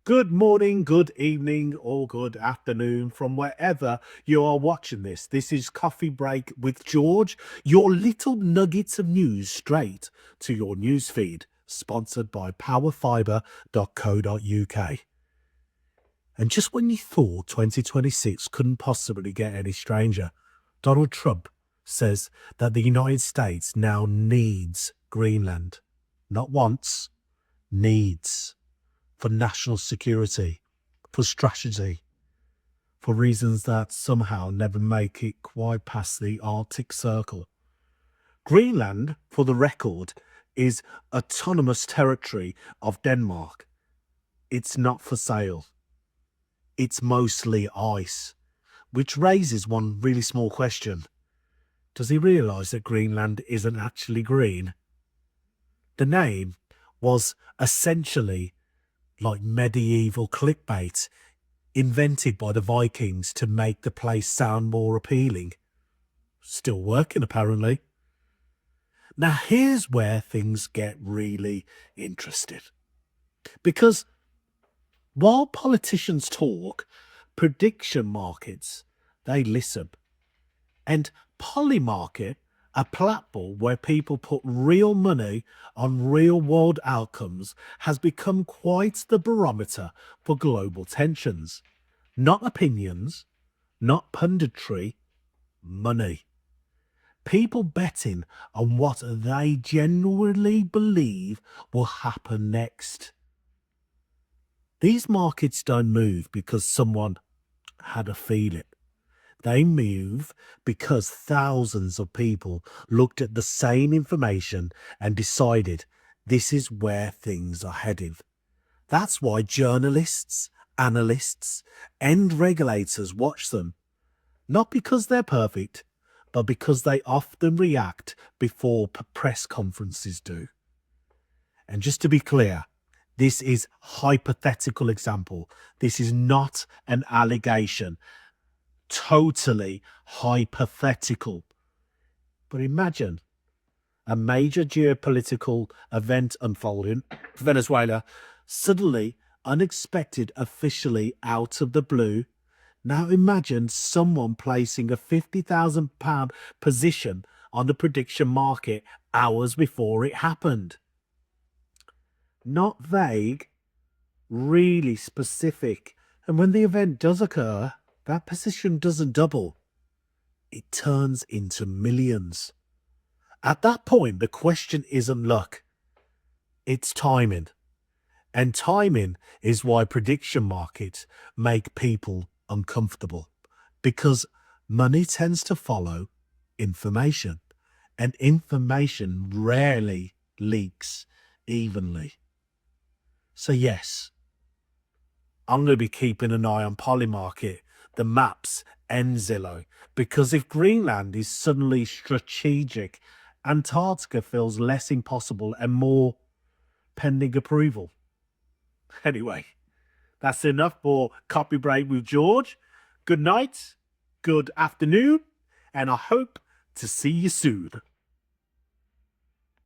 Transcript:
Good morning, good evening, or good afternoon from wherever you are watching this. This is Coffee Break with George, your little nuggets of news straight to your news feed, sponsored by powerfiber.co.uk. And just when you thought 2026 couldn't possibly get any stranger, Donald Trump says that the United States now needs Greenland. Not wants, needs. For national security, for strategy, for reasons that somehow never make it quite past the Arctic Circle. Greenland, for the record, is autonomous territory of Denmark. It's not for sale. It's mostly ice, which raises one really small question. Does he realise that Greenland isn't actually green? The name was essentially like medieval clickbait invented by the Vikings to make the place sound more appealing. Still working, apparently. Now, here's where things get really interesting. Because while politicians talk, prediction markets, they listen. And Polymarket, a platform where people put real money on real world outcomes, has become quite the barometer for global tensions. Not opinions, not punditry, money. People betting on what they genuinely believe will happen next. These markets don't move because someone had a feeling. They move because thousands of people looked at the same information and decided this is where things are heading. That's why journalists, analysts, and regulators watch them. Not because they're perfect, but because they often react before press conferences do. And just to be clear, this is hypothetical example. This is not an allegation. Totally hypothetical. But imagine a major geopolitical event unfolding, Venezuela, suddenly, unexpected, officially out of the blue. Now imagine someone placing a £50,000 position on the prediction market hours before it happened. Not vague, really specific. And when the event does occur, that position doesn't double. It turns into millions. At that point, the question isn't luck. It's timing. And timing is why prediction markets make people uncomfortable. Because money tends to follow information. And information rarely leaks evenly. So yes, I'm going to be keeping an eye on Polymarket, the maps, and Zillow, because if Greenland is suddenly strategic, Antarctica feels less impossible and more pending approval. Anyway, that's enough for Copy Break with George. Good night, good afternoon, and I hope to see you soon.